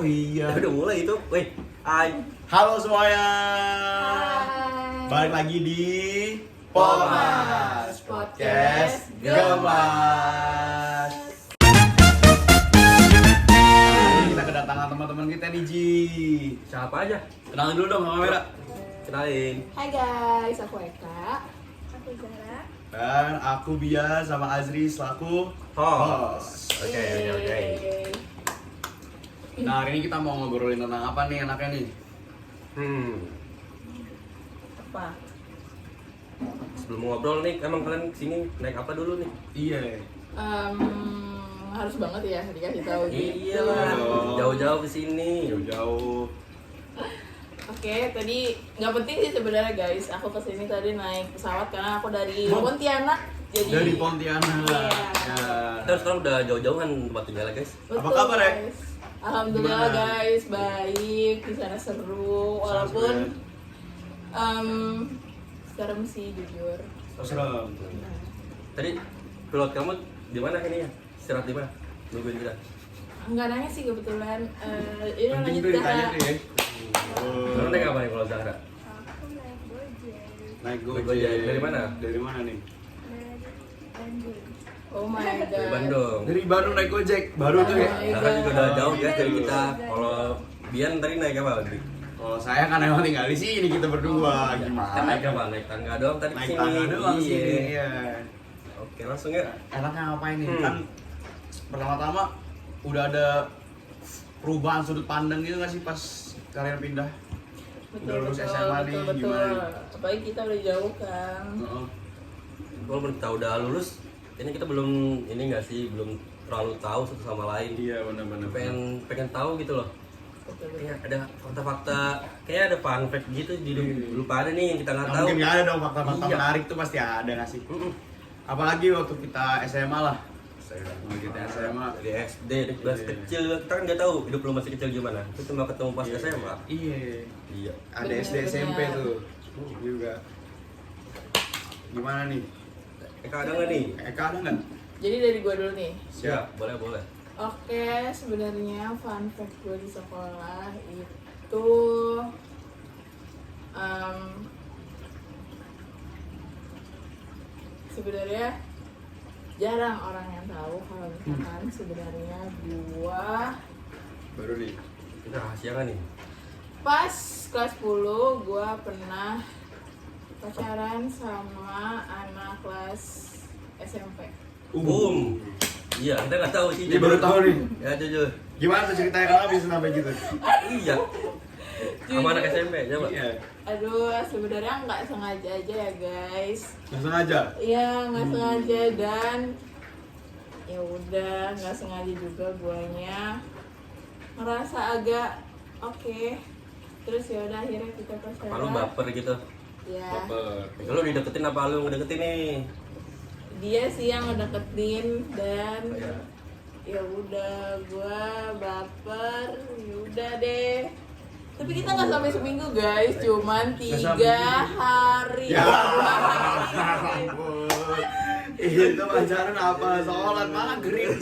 iya. Udah mulai itu. Wih, hai. Halo semuanya. Hai. Balik lagi di Pomas Podcast Gemas. Kita kedatangan teman-teman kita nih, Ji. Siapa aja? Kenalin dulu dong sama kamera. Kenalin. Hai guys, aku Eka. Aku Zara. Dan aku Bia sama Azri selaku Host. Oke. Yeay. Nah, hari ini kita mau ngobrolin tentang apa nih enaknya nih? Apa? Sebelum ngobrol nih, emang kalian kesini naik apa dulu nih? Iya. Harus banget ya dikasih tahu gitu. Iya lah, jauh-jauh kesini. Jauh-jauh. Oke, tadi nggak penting sih sebenarnya guys. Aku kesini tadi naik pesawat karena aku dari Pontianak. Jadi Dari Pontianak. Iya. Ya. Kita sekarang udah jauh-jauhan tempat tinggalnya guys. Betul, Apa kabar, Ek? guys. Alhamdulillah Gimana? guys, baik. Di sana seru walaupun serem sih jujur. Serem. Tadi pilot kamu di mana ini ya? Istirahat di mana? Nungguin kita. Enggak nanya sih kebetulan. Ini Penting lanjut tuh ditanya Zara. tuh ya. Kamu naik apa nih kalau Zahra? Aku naik Gojek Naik Gojek. Gojek. Dari mana? Dari mana nih? dari Bandung. Oh my god. Dari Bandung. Dari Bandung naik Gojek. Baru tuh ya. Zahra juga udah jauh ya dari kita. Kalau Bian tadi naik apa lagi? Kalau saya kan emang tinggal di sini kita berdua. Kan Gimana? naik apa? Naik tangga doang tadi Naik kesini. tangga doang Iya. sini. Iya. Oke, langsung ya. Enaknya ngapain nih? Kan pertama-tama udah ada perubahan sudut pandang gitu nggak sih pas kalian pindah? Udah lulus SMA nih, betul. gimana? Apalagi kita udah jauh kan. Heeh. Walaupun kita udah lulus, ini kita belum ini nggak sih, belum terlalu tahu satu sama lain. Iya benar-benar. Pengen tahu gitu loh. Betul, betul. Kayak ada fakta-fakta, kayak ada fun fact gitu di lupa ada nih yang kita nggak Nah, tahu. mungkin nggak ada dong fakta-fakta Iya. menarik tuh pasti ada nggak sih? Apalagi waktu kita SMA lah. Waktu kita SMA. Dari SD, dari kelas Iya. kecil kita kan nggak tahu hidup lu masih kecil gimana. Itu cuma ketemu pas SMA. Iya. Iya. Ada Bener, SD SMP bener. tuh juga. Gimana nih? Eka ada nggak nih? Eka ada nggak? Jadi dari gua dulu nih. Siap, boleh. Oke, sebenarnya fun fact gue di sekolah itu sebenarnya jarang orang yang tahu kalau misalkan sebenarnya gua Baru nih. Itu rahasia kan nih? pas kelas 10 gua pernah pacaran sama anak kelas SMP. Boom. Iya, kita nggak tahu sih. Dia baru tahu nih. Ya jujur. Gimana tuh ceritanya kenapa bisa sampai gitu? Iya. Sama anak SMP, coba. Iya. Aduh, sebenarnya nggak sengaja aja ya guys. Langsung aja. Iya, nggak sengaja dan ya udah nggak sengaja juga guanya ngerasa agak oke. Terus ya udah akhirnya kita pacaran. Apa lu baper gitu? Ya, Baper. Lu dideketin apa lu ngedeketin nih? dia sih yang ngedeketin dan Oh, iya. ya udah gua baper, ya udah deh. Tapi kita nggak sampai seminggu guys, cuman 3 hari. Ya. Hari. Itu pacaran apa? Sholat malah gering.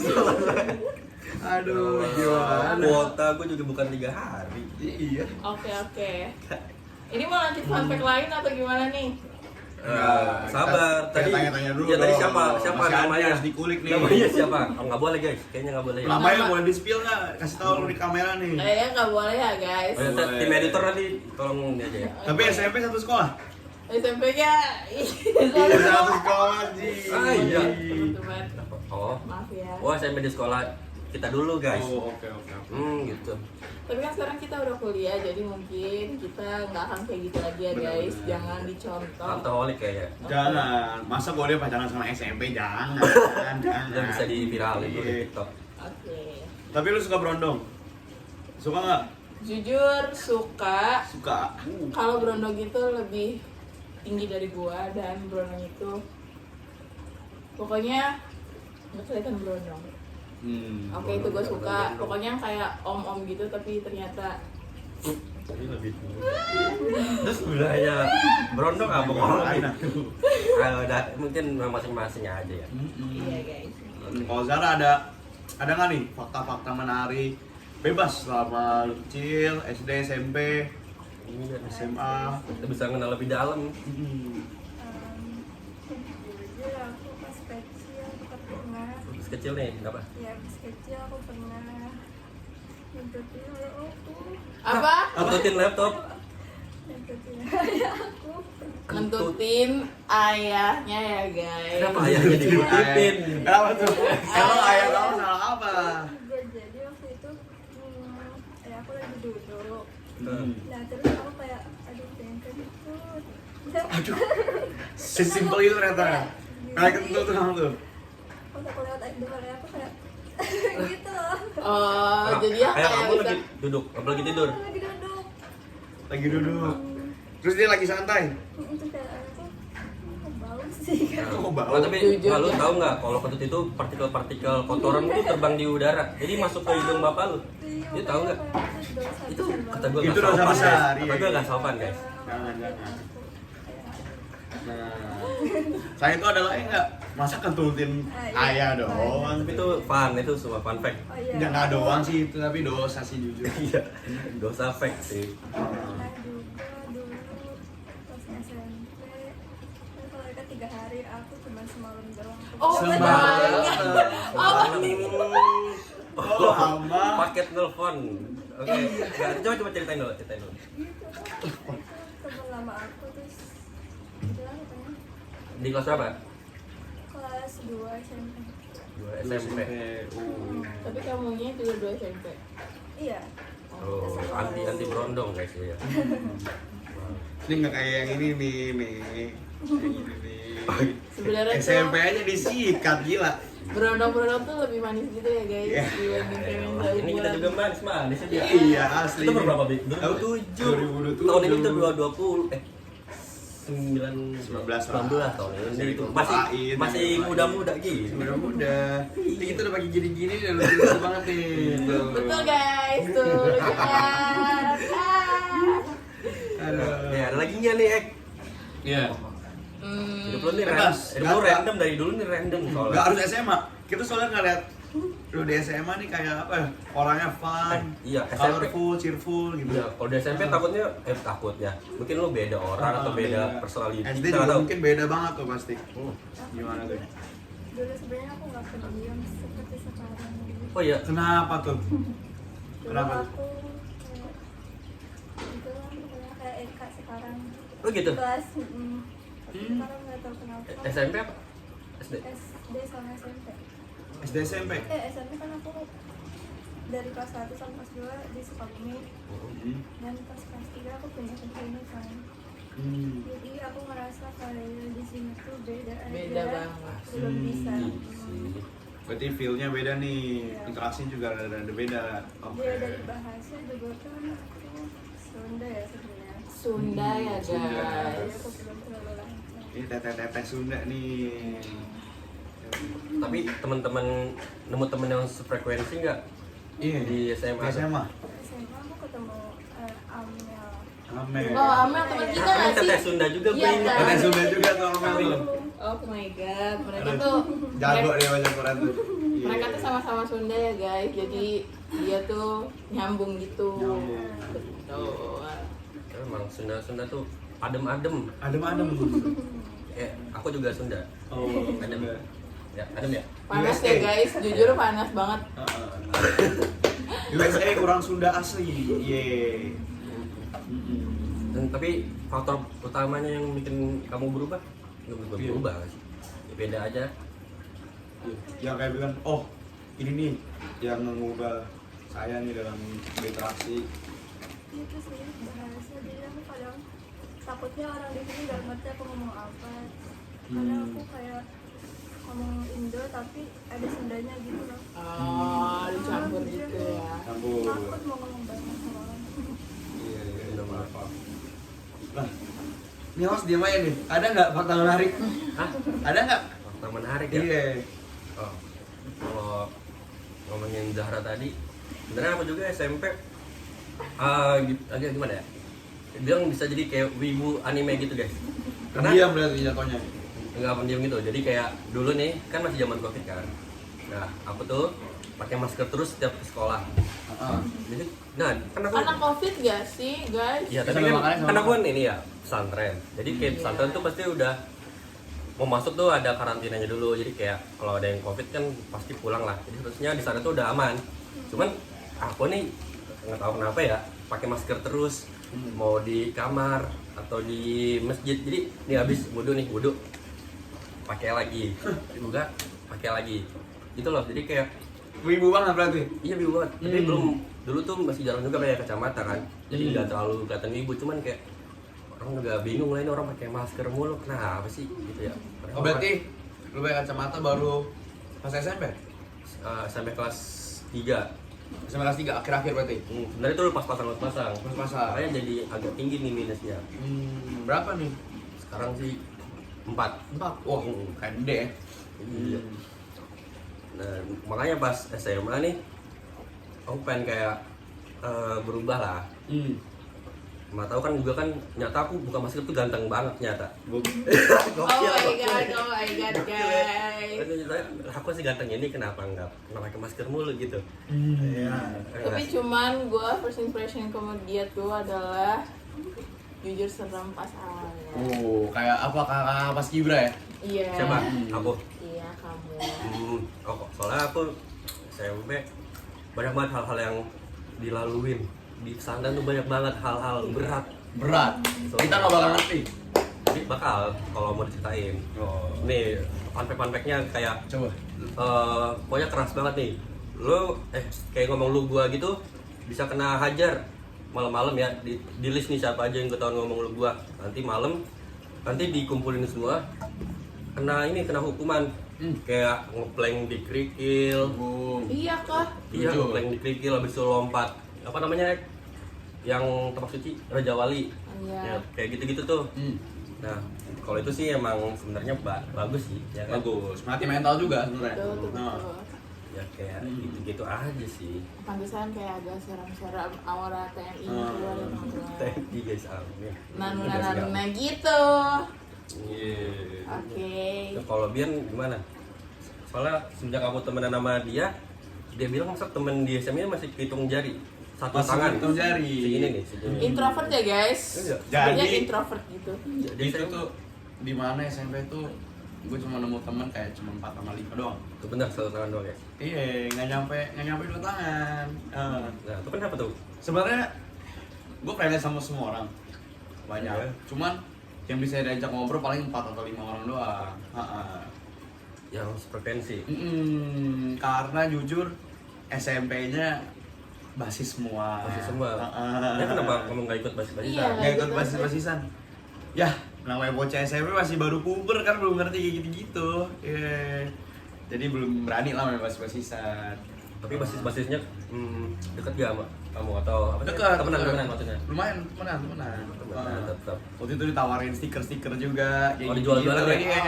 Aduh, gimana? Kuota gue juga bukan 3 hari. Iya. Oke. Ini mau lanjut fun fact lain atau gimana nih? Sabar. Kita Tadi tanya-tanya dulu ya, tadi dong. siapa Masih ada namanya? harus dikulik nih. Namanya siapa? Oh, nggak boleh guys. Kayaknya nggak boleh. Ya. Namanya boleh di-spill nggak? Kasih tahu lu di kamera nih. Kayaknya nggak boleh ya guys. Oh, ya, Boleh. tim editor nanti tolong ini aja ya. Tapi SMP satu sekolah? SMP-nya Iya, satu sekolah, Ji. Ah, iya. teman-teman. Oh. Maaf ya. Wah, SMP di sekolah kita dulu guys. Oh, oke. Gitu. Tapi kan sekarang kita udah kuliah, jadi mungkin kita nggak akan kayak gitu lagi ya guys. Benar-benar. Jangan dicontoh. Alkoholik kayaknya. Jangan. Masa gue dia pacaran sama SMP? Jangan. Yang bisa diviralin tuh di Iya. TikTok. Oke. Tapi lu suka berondong? Suka nggak? Jujur suka. Suka. Kalau berondong itu lebih tinggi dari gua dan berondong itu pokoknya nggak kelihatan berondong. Oke, itu gue suka. Pokoknya yang kayak om-om gitu tapi ternyata Jadi lebih tua. Terus budaya berondong apa Gimana? Kalau mungkin masing-masing aja ya. iya guys. Kalau Zara ada nggak nih fakta-fakta menarik bebas selama lu kecil, SD, SMP, Ini kan SMA. kita bisa kenal lebih dalam. Jujur aku pas kecil aku pernah. Terus kecil nih, kenapa? Ya pas kecil aku pernah nyentuhin oleh aku. Apa? Ngentutin laptop. Nyentuhin ayah aku. Ngentutin ayahnya ya guys. Kenapa ayahnya dikuntutin? Kenapa tuh? Emang ayah kamu salah apa? Jadi waktu itu ayah aku lagi duduk. Hmm. Nah terus aku kayak aduh pengen kentut. Aduh, sesimpel itu ternyata. Kayak kentut tuh kamu tuh. Pas aku lewat depan ayah aku kayak gitu loh. Oh, jadi ya Ayah kayak kamu bisa. lagi duduk, apa lagi tidur? Lagi duduk. Lagi duduk. Terus dia lagi santai. Terus kayak ayahku kok bau sih. Kok bau? Oh, tapi Jujur, lu ya. tahu nggak kalau kentut itu partikel-partikel kotoran itu terbang di udara, jadi masuk ke hidung bapak lu. Dia tahu nggak? Itu kata gue Itu nggak dosa sopan, besar, guys. iya. Kata gue nggak sopan guys. Jangan. Nah, saya itu adalah enggak masa kentutin ayah doang. Tapi itu fun, itu semua fun fact. Oh iya. Enggak doang sih itu, tapi dosa sih jujur. Iya, dosa fact sih. Pernah juga dulu pas SMP. Kan kalau mereka 3 hari aku cuma semalam doang. Oh, Semalam. Oh, Oh, hamba. paket nelfon. Oke, nggak, coba ceritain dulu. Gitu kan. Temen lama aku terus bilang katanya Di kelas berapa? kelas 2 SMP. 2 SMP. Tapi kamunya juga 2 SMP. Iya. Oh, anti berondong guys ya. Ini nggak kayak yang ini nih. Kayak gini nih. Sebenarnya SMP tuh aja disikat gila. berondong-berondong tuh lebih manis gitu ya guys. Iya. Dibanding Femiza Ini kita juga manis ya dia. Iya asli. Itu berapa Bi? Tahun 2007. Tahun ini tuh 2020 19 tahun ini itu masih muda-muda gitu. Muda-muda. Ini kita udah pagi gini-gini udah lucu banget nih. Tuh. Betul guys, tuh lucunya. Aduh. Ya, ada lagi nggak nih, Ek? Iya. Hidup lu nih Bebas. hidup lu random dari dulu nih random soalnya. Gak harus SMA. Kita soalnya ngeliat lu di SMA nih kayak apa ya? Orangnya fun, Iya, SMP. colorful, cheerful gitu. Ya, kalau di SMP takutnya mungkin lu beda orang atau beda personality. SD Kita nggak juga tahu. mungkin beda banget tuh pasti. Hmm. Gimana tuh? Dulu sebenarnya aku nggak pendiam seperti sekarang gitu. Oh iya, Kenapa tuh? Dulu Kenapa? aku kayak gitu lah pokoknya kayak Eka sekarang. oh gitu. Kelas sekarang nggak tahu kenapa. SMP apa? SD. SD sama SMP. SD SMP. SMP kan aku dari kelas 1 sampai kelas 2 di Sukabumi dan pas kelas 3 aku pindah ke sini kan. Jadi aku ngerasa kayak di sini tuh beda aja. Beda banget. Belum bisa. Berarti feel-nya beda nih. Interaksi juga ada beda. Oke. Dia dari bahasa juga kan aku Sunda ya sebenarnya. Sunda ya Sunda. Jadi guys. aku belum terlalu lancar. Ini teteh-teteh Sunda nih. Tapi teman-teman nemu temen yang sefrekuensi nggak Iya. di SMA? SMA. SMA aku ketemu Amel. Amel. Oh, Amel teman kita Kan nggak teteh sih? Sunda juga Iya, Bing. kan? Teteh Sunda juga tuh Amel tuh. Oh my god, mereka Aduh, tuh jago dia baca Quran tuh. mereka tuh sama-sama Sunda ya guys. Jadi dia tuh nyambung gitu. Nyambung. Betul. Emang Sunda tuh adem-adem. Adem-adem. Aku juga Sunda. Oh, Adem. ada. Ya, adem ya. Panas USA. ya guys, jujur panas banget. USA kurang Sunda asli. Yeay. Dan tapi faktor utamanya yang bikin kamu berubah nggak Iya. berubah sih. Ya, beda aja. Yang kayak bilang, oh ini nih yang mengubah saya nih dalam berinteraksi. Itu sih bahasa jadi aku kadang takutnya orang di sini nggak ngerti aku ngomong apa. Karena aku kayak ngomong Indo tapi ada Sundanya gitu loh. Oh, dicampur gitu ya. Campur. Takut mau ngomong banyak sama orang. Iya, iya, Udah iya. maaf. Nah, ini host diam aja nih. Ada nggak fakta menarik? Hah? Ada nggak? Faktor menarik ya. Iya. Oh, kalau ngomongin Zahra tadi, sebenarnya aku juga SMP agak gimana ya? Dia bisa jadi kayak wibu anime gitu guys. Karena Diam berarti jatuhnya. nggak pendiam gitu. Jadi kayak dulu nih kan masih zaman covid kan. Nah aku tuh pakai masker terus setiap ke sekolah. Jadi, nah Karena COVID gak sih, guys? ya tapi Sama kan makannya sama karena gue makan. ini ya pesantren. Jadi kayak Iya. pesantren tuh pasti udah mau masuk tuh ada karantinanya dulu. Jadi kayak kalau ada yang COVID kan pasti pulang lah. Jadi harusnya di sana tuh udah aman. Cuman aku nih nggak tahu kenapa ya pakai masker terus mau di kamar atau di masjid. Jadi nih habis wudhu pakai lagi, juga pakai lagi. Gitu loh. Jadi kayak Wibu banget berarti. iya bingung banget. Tapi belum dulu tuh masih jarang juga pakai kacamata kan. Jadi nggak terlalu kelihatan ibu. Cuman kayak orang juga bingung lah ini orang pakai masker mulu. Kenapa sih gitu ya? Oh berarti lu pakai kacamata baru pas SMP? Sampai kelas 3. SMP kelas 3 akhir-akhir berarti. Sebenarnya tuh lepas pasang. Pas pasang. Makanya jadi agak tinggi nih minusnya. Berapa nih? Sekarang sih 4. 4. Wah, kayak gede ya. Iya. Nah, makanya pas SMA nih aku pengen kayak berubah lah. Nggak tahu kan juga kan nyata aku buka masker tuh ganteng banget nyata. Oh my god, guys. Aku sih ganteng ini kenapa nggak pakai masker mulu gitu. Iya. Tapi cuman gue first impression komediat gue adalah jujur serem pas awalnya. Oh, kayak apa kakak pas Kibra ya? Iya. Siapa? Aku. Iya, kamu. Soalnya aku SMP banyak banget hal-hal yang dilaluin di pesantren tuh banyak banget hal-hal berat. Kita nggak bakal ngerti. Jadi bakal kalau mau diceritain. Nih fun-fact-nya kayak Coba. pokoknya keras banget nih. Lu kayak ngomong lu gua gitu bisa kena hajar malam-malam ya di list nih siapa aja yang ketahuan ngomong lu gua. Nanti malam nanti dikumpulin semua kena hukuman. Kayak ngeplank di kerikil. Iya kah? Iya, Lucu. ngeplank di kerikil habis itu lompat. Apa namanya? Yang tempat suci Raja Wali. Iya. Ya, kayak gitu-gitu tuh. Nah, kalau itu sih emang sebenarnya bagus sih, ya kan? Bagus. Melatih mental juga sebenarnya. Betul, Nah. betul. Ya kayak gitu-gitu aja sih. Pantesan kayak agak seram-seram aura TNI keluar ya teman-teman. Thank you guys, amin. Nana gitu. Iya. Oke. Nah, kalau Bian gimana? Soalnya semenjak aku temenan sama dia bilang masa temen di SMA masih hitung jari. Satu Masih tangan. hitung jari. Segini nih, segini. Introvert ya guys. Iya. Sebenarnya Jadi- introvert gitu. Jadi Itu saya tuh di mana SMP tuh gue cuma nemu temen kayak cuma 4 sama 5 doang. Itu benar satu tangan doang ya. Iya, nggak nyampe 2 tangan. Nah, itu kenapa tuh? Sebenarnya gue friendly sama semua orang banyak. Iya. Cuman yang bisa diajak ngobrol paling 4 atau 5 orang doang. Yang frekuensi. Karena jujur SMP-nya basis semua. Masih semua. Ya kenapa kamu nggak ikut basis-basisan? Iya. Nggak ikut basis-basisan. Ya, namanya bocah SMP masih baru puber kan belum ngerti kayak gitu-gitu. Iya. Jadi belum berani lah main basis-basisan. Tapi basis-basisnya deket gak sama kamu atau apa? Dekat. Temenan maksudnya. Lumayan, temenan. Temenan, tetap. Waktu itu ditawarin stiker-stiker juga. kayak Oh, dijual-jualan ya? Iya.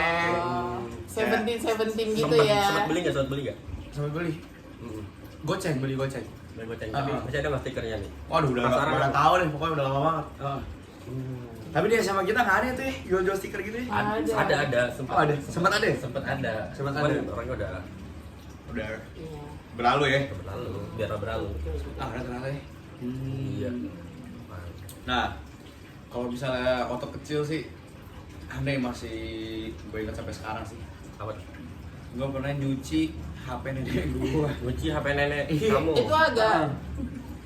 Seventeen gitu Sempet- ya. Sempet beli nggak? Sempet beli nggak? Sampai beli. Goceng, beli goceng. Beli goceng. Tapi masih ada nggak stikernya nih? Waduh, udah Penasaran udah aku. tahu deh, pokoknya udah lama banget. Tapi dia sama kita nggak ada tuh ya, jual-jual stiker gitu ya. Ada. Oh, ada. Sempat ada. Sempet ada. Sempet Cuman ada. orangnya udah Udah Iya. berlalu ya. berlalu, biar berlalu. Ah, udah ternyata ya. Iya. Nah, kalau misalnya waktu kecil sih aneh masih gue ingat sampai sekarang sih. Apa? Gue pernah nyuci HP nenek gue. Nyuci HP nenek Iya. kamu. Itu agak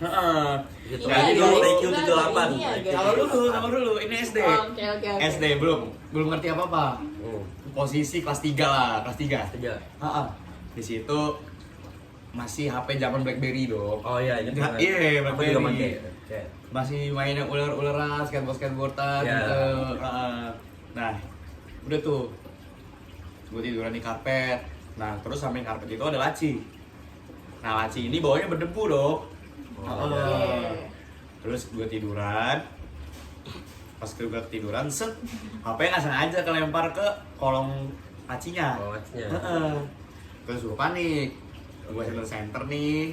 Heeh. Gitu. Iya, Jadi guys. dulu IQ Kita 78. ini ya, guys. Kalau dulu, ini SD. Oke. SD belum ngerti apa-apa. Posisi kelas 3 lah, kelas 3. Tiga. Heeh. Di situ masih HP zaman BlackBerry dong. Oh iya, ini Nah, iya, Aku juga BlackBerry. pakai. Oke. Masih main yang ular-ularan, skateboard-skateboardan Ya. gitu. Nah, udah tuh. Gue tiduran di karpet. Nah, terus samping karpet itu ada laci. Nah, laci ini bawahnya berdebu dong. Oh, Oke. Terus gue tiduran. Pas gue ketiduran, set. HP nggak sengaja kelempar ke kolong lacinya. Oh, lacinya. Heeh. Terus gue panik. Gue center nih.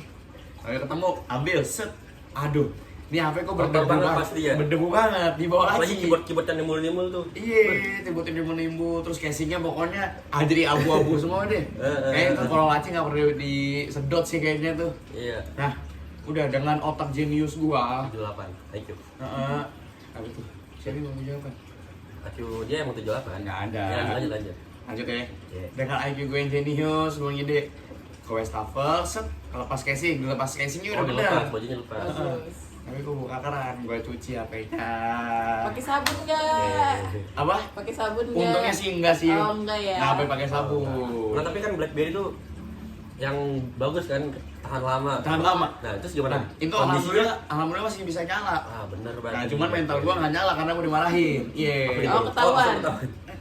Lalu ketemu, ambil, set. Aduh, Ini HP kok Kotor berdebu banget banget. pasti ya. Berdebu banget di bawah Apalagi laci. keyboard yang nimbul-nimbul tuh. Iya, tiba-tiba nimbu-nimbu, terus casingnya pokoknya jadi abu-abu semua deh. Kayaknya tuh kalau laci nggak perlu disedot sih kayaknya tuh. Iya. Nah, udah dengan otak jenius gua. 78. Thank you. Heeh. Apa tuh? Siapa yang mau jawab kan? Aku dia yang mau 78. Nggak ada. Ya, lanjut. Lanjut ya. Iya. Dengan IQ gue yang jenius, gue ngide ke wastafel, set, lepas casingnya udah bener. Lepas, bajunya lepas. Bagus. Tapi gue buka keran, gue cuci HP-nya. Pakai sabun nggak? Apa? Pakai sabun nggak? Untungnya sih enggak sih. Oh, enggak ya. Nggak sampai pakai sabun. Nah, tapi kan BlackBerry tuh yang bagus kan, tahan lama. Tahan lama. Nah, itu gimana? Nah, itu alhamdulillah masih bisa nyala. Ah, bener banget. Nah, cuman mental gua nggak nyala karena gua dimarahin. Iya. Oh, ketahuan.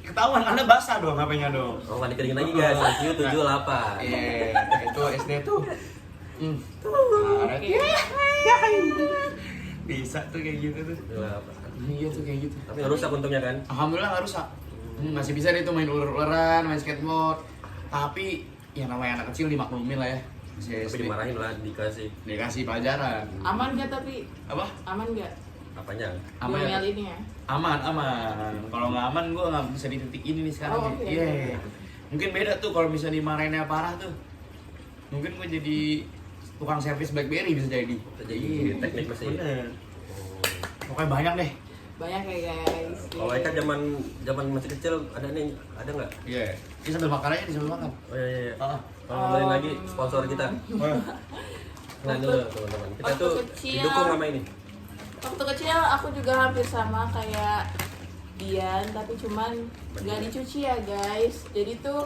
Ketahuan karena basah dong HP-nya dong. Oh, nggak dikeringin lagi guys. IQ 78. Iya, itu SD tuh. Oke. Bisa tuh kayak gitu tuh. 78. Iya tuh kayak gitu. Tapi nggak rusak untungnya kan? Alhamdulillah nggak rusak. Masih bisa deh tuh main ular-ularan, main skateboard. Tapi ya namanya anak kecil dimaklumin lah ya. Masih Tapi SD. dimarahin lah, Dikasih pelajaran. Aman nggak tapi? Apa? Aman nggak? apanya? Aman ya? Ngomelinnya. Aman. Kalau nggak aman gue nggak bisa di titik ini nih sekarang. Oh, oke. Iya. Mungkin beda tuh kalau misalnya dimarahinnya parah tuh. Mungkin gue jadi tukang servis BlackBerry bisa jadi. Jadi teknik mesin. Bener. Pokoknya banyak deh. Banyak ya guys. Kalau Eka zaman masih kecil ada nggak? Iya. Ini sambil makan aja, sambil makan. Oh iya. Ah. Ngomongin lagi sponsor kita. Nah dulu teman-teman. Kita Waktu tuh kecil. didukung sama ini. Waktu kecil aku juga hampir sama kayak Dian, tapi cuman nggak dicuci ya guys. Jadi tuh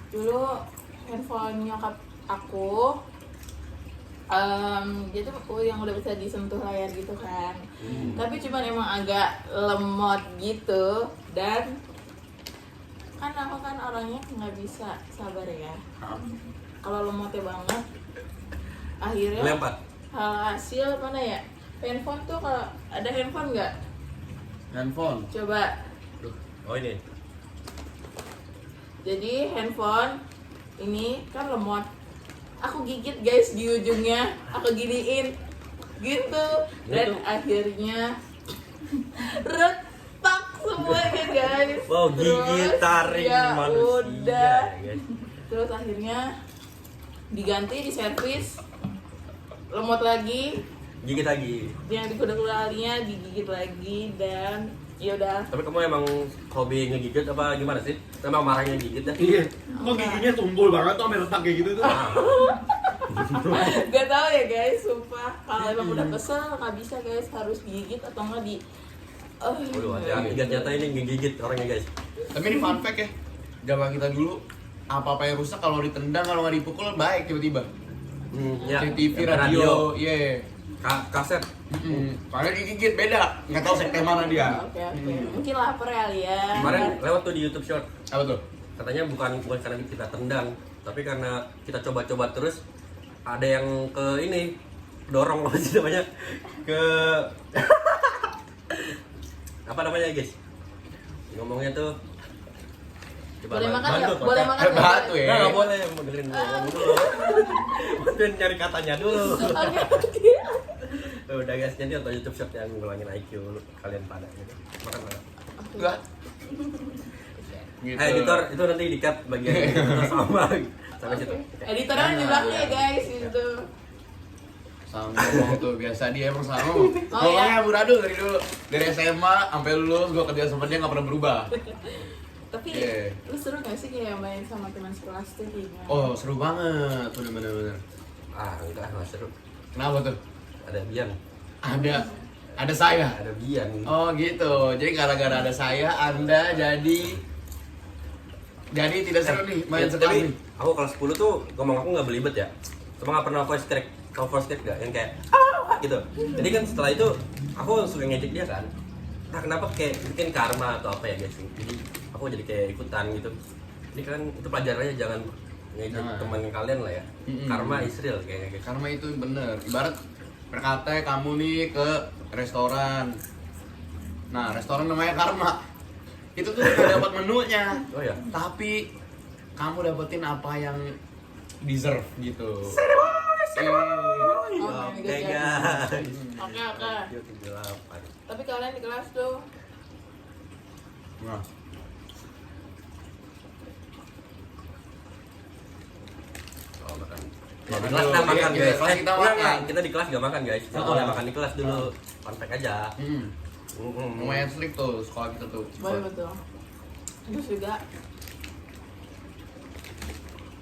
dulu handphone nyokap aku dia tuh yang udah bisa disentuh layar gitu kan. Tapi cuman emang agak lemot gitu, dan kan aku kan orangnya nggak bisa sabar ya. Kalau lemotnya banget, akhirnya Lempar. hasil mana ya? Handphone tuh kalau ada handphone nggak? Handphone. Coba. Oh ini. Jadi handphone ini kan lemot. Aku gigit guys di ujungnya, aku giniin gitu, dan Gitu. akhirnya retak semuanya guys. Wow, gigi Terus, taring ya manusia. udah. Ya, guys. Terus akhirnya diganti, diservis, lemot lagi, Gigit lagi. yang dikuda-kudalinya digigit lagi, dan yaudah. Tapi kamu emang hobi ngegigit apa gimana sih? Emang marahnya gigit dah. Iya. Kok giginya tumpul banget tuh sampai retak kayak gitu tuh. Gak tau ya guys, sumpah. Kalau emang udah kesel nggak bisa guys, harus digigit atau nggak di. Waduh, hati-hati guys, nyata ini ngegigit orangnya guys. Tapi ini fun fact ya. Zaman kita dulu apa-apa yang rusak kalau ditendang, kalau nggak dipukul baik tiba-tiba. Ya. TV, radio, iya. Kaset. Padahal digigit beda, nggak tahu sekte mana dia. Oke. Mungkin lapar kali ya. Kemarin lewat tuh di YouTube Short. Apa tuh? Katanya bukan karena kita tendang, tapi karena kita coba-coba terus ada yang ke ini dorong loh sih namanya ke apa namanya guys? Ngomongnya tuh coba Boleh makan bantu, nggak? Pak. Boleh makan nggak? Batu ya. Nggak boleh, mau dengerin gua ngomong dulu. Bantuin nyari katanya dulu. Oke. Udah guys, jadi nonton YouTube Short yang ngulangin IQ kalian pada gitu. Makan banget. Enggak. Gitu. Editor itu nanti di-cut bagian itu sama sampai situ. Editornya di belakang ya guys itu. Sama ngomong tuh biasa dia emang sama. Oh, Ngomongnya iya. amburadul dari dulu. Dari SMA sampai lulus gua kerja sama dia nggak pernah berubah. Tapi Iya. lu seru gak sih kayak main sama teman sekelas tuh gimana? Oh, seru banget. Bener. Ah, enggak seru. Kenapa tuh? Ada Bian. Ada saya. Ada Bian. Oh gitu. Jadi gara-gara ada saya, Anda jadi tidak seru nih main sekelas Tapi nih. aku kelas 10 tuh ngomong aku nggak belibet ya. Cuma nggak pernah voice crack. Tahu voice crack nggak? Yang kayak gitu. Jadi kan setelah itu aku suka ngejek dia kan. Nah kenapa kayak bikin karma atau apa ya guys? Jadi aku jadi kayak ikutan gitu. Ini kan itu pelajarannya jangan ngejek Jangan. teman kalian lah ya. Mm-mm. Karma is real kayaknya guys. Karma itu bener. Ibarat berkata kamu nih ke restoran. Nah, restoran namanya Karma. Itu tuh udah dapat menunya. Oh ya. Tapi kamu dapetin apa yang deserve gitu. Oh my Oke God, guys. Oke. Radio 78. Tapi kalian di kelas tuh Nah, Oh, makan. Makan Di kelas dulu. nggak makan Iya, guys. kita Enggak, makan. enggak. Kita di kelas nggak makan guys. Kita Oh. boleh makan di kelas dulu. Kontak aja. lumayan strict tuh sekolah kita tuh. boleh betul. Terus juga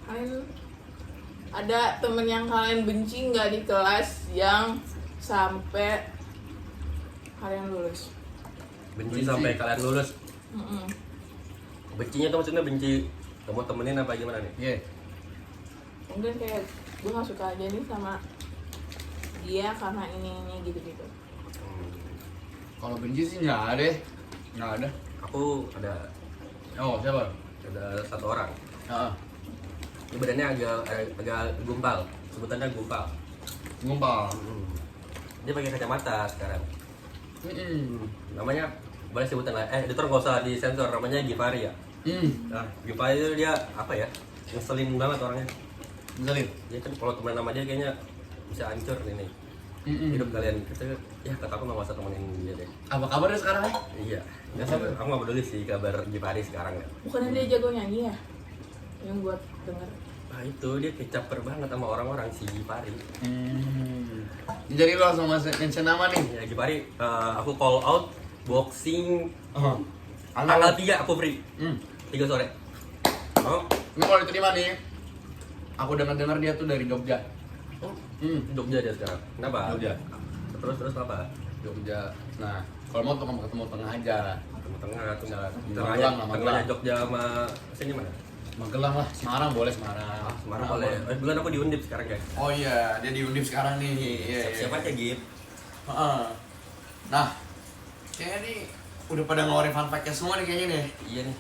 kalian ada temen yang kalian benci nggak di kelas yang sampai kalian lulus? Benci Benci. sampai kalian lulus. Mm-mm. Bencinya tuh maksudnya benci kamu temenin apa gimana nih? Iya. Mungkin kayak gue nggak suka aja nih sama dia karena ini gitu-gitu. Kalau benci sih nggak ada, nggak ada. Aku ada Oh siapa? satu orang. Heeh. Ini badannya agak gumpal. Sebutannya gumpal. Ngumpal. Dia pakai kacamata sekarang. Hmm. Namanya boleh sebutan lah. Editor nggak usah disensor. Namanya Gifari ya. Nah, Gifari itu dia apa ya? Ngeselin banget orangnya. Misalnya. Dia kan kalau temen sama dia kayaknya bisa hancur ini hidup kalian. Ya kata aku nggak usah temenin dia deh. Apa kabarnya sekarang? Iya. Nggak sih, aku nggak peduli sih kabar Gifari sekarang ya. Bukannya dia jago nyanyi ya? Yang buat denger. Nah itu dia kecaper banget sama orang-orang si Gifari. Jadi lo langsung mention nama nih. Ya Gifari, aku call out boxing Tanggal tanggal 3 aku free. 3 sore. Oh, Ini kalau diterima nih. Aku dengar dia tuh dari Jogja. Jogja dia sekarang. Kenapa? Jogja. Terus apa? Jogja. Nah, kalau mau ketemu tengah aja. Tengah-tengah, Magelang tengahnya lah, Magelang. Jogja sama sini mana? Magelang lah, Semarang boleh Semarang. Semarang boleh. Bulan aku di Undip sekarang guys. Oh iya, dia di Undip sekarang nih. Iya. Siapa aja Gip? Heeh. Nah, kayaknya nih udah pada ngeluarin fun fact-nya semua nih kayaknya nih. Iya nih.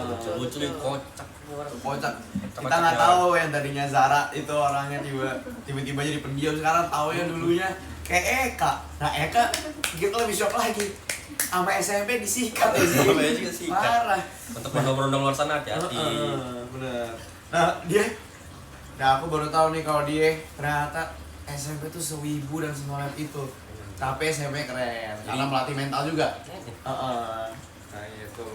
Lucu Lucu kocak. Kocak. Kita nggak tahu yang tadinya Zara itu orangnya tiba-tiba jadi pendiam, sekarang tahu ya dulunya kayak Eka. Nah Eka kita lebih shock lagi. Sama SMP disikat ya sih. Sama juga sikat. Parah. Untuk berondong-berondong luar sana hati-hati. Bener. Nah dia, nah aku baru tahu nih kalau dia ternyata SMP tuh sewibu dan senolep itu. Tapi SMP keren karena melatih mental juga. Nah itu.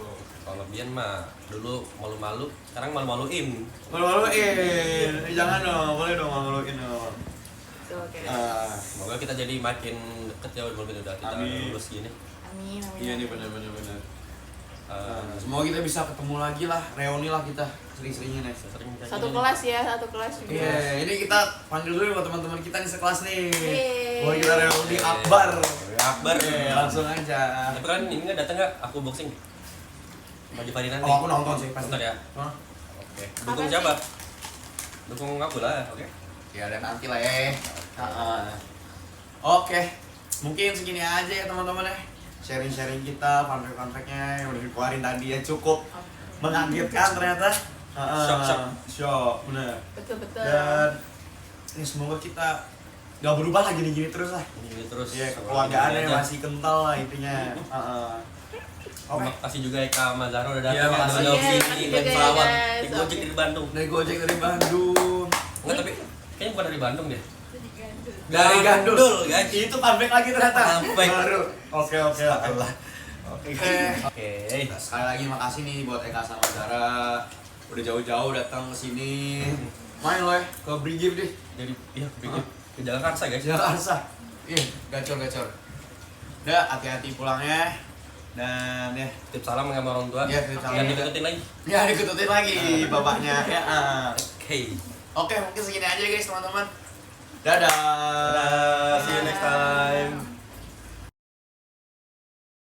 Kalau Bian mah dulu malu-malu, sekarang malu-maluin. Malu-maluin. Jangan dong, boleh dong malu-maluin dong. Oke. Semoga kita jadi makin deket ya walaupun udah kita Amin. lulus gini. Amin. Iya nih benar. Semoga kita bisa ketemu lagi lah, reuni lah kita sering-seringnya nih. Sering Satu kelas ya, satu kelas juga. Iya, ini kita panggil dulu buat teman-teman kita nih sekelas nih. Yeay. Buat kita reuni akbar. Akbar. Langsung aja. Tapi kan ini nggak datang nggak? Aku boxing. Bagi Fari nanti. Oh, aku nonton sih pasti. Nonton ya. Hah? Oke. Apa Dukung sih? siapa? Dukung aku lah. Oke. Ya dan nanti lah ya. Oke, mungkin segini aja ya teman-teman ya. Sharing-sharing kita, fun fact-nya yang udah dikeluarin tadi ya cukup mengagetkan ternyata. Shock, bener. Betul. Dan ya semoga kita nggak berubah lah gini-gini terus lah. Ini terus. Iya, kekeluargaannya masih kental lah intinya. Oke. Terima kasih juga Eka sama Zara udah datang. Iya, makasih. Udah Iya, sini makasih dan juga, Perawat. guys. Di Gojek dari Bandung. Dari Gojek dari Bandung. Enggak tapi kayaknya bukan dari Bandung deh. Dari Gandul, guys. Itu fun fact lagi ternyata. Fun fact. Baru. Oke. Allah. Oke. Oke. Sekali lagi makasih nih buat Eka sama Zara. Udah jauh-jauh datang ke sini. Main loh ya ke Brigif deh. Jadi iya bikin ke Jakarta guys. Jakarta. Iya, gacor. Udah hati-hati pulangnya. Dan ya, Tip salam sama orang tua. Iya, tip salam. Dan diketutin lagi. ya diketutin lagi bapaknya ya. Oke. Oke, mungkin segini aja guys teman-teman. Dadah. See you next time.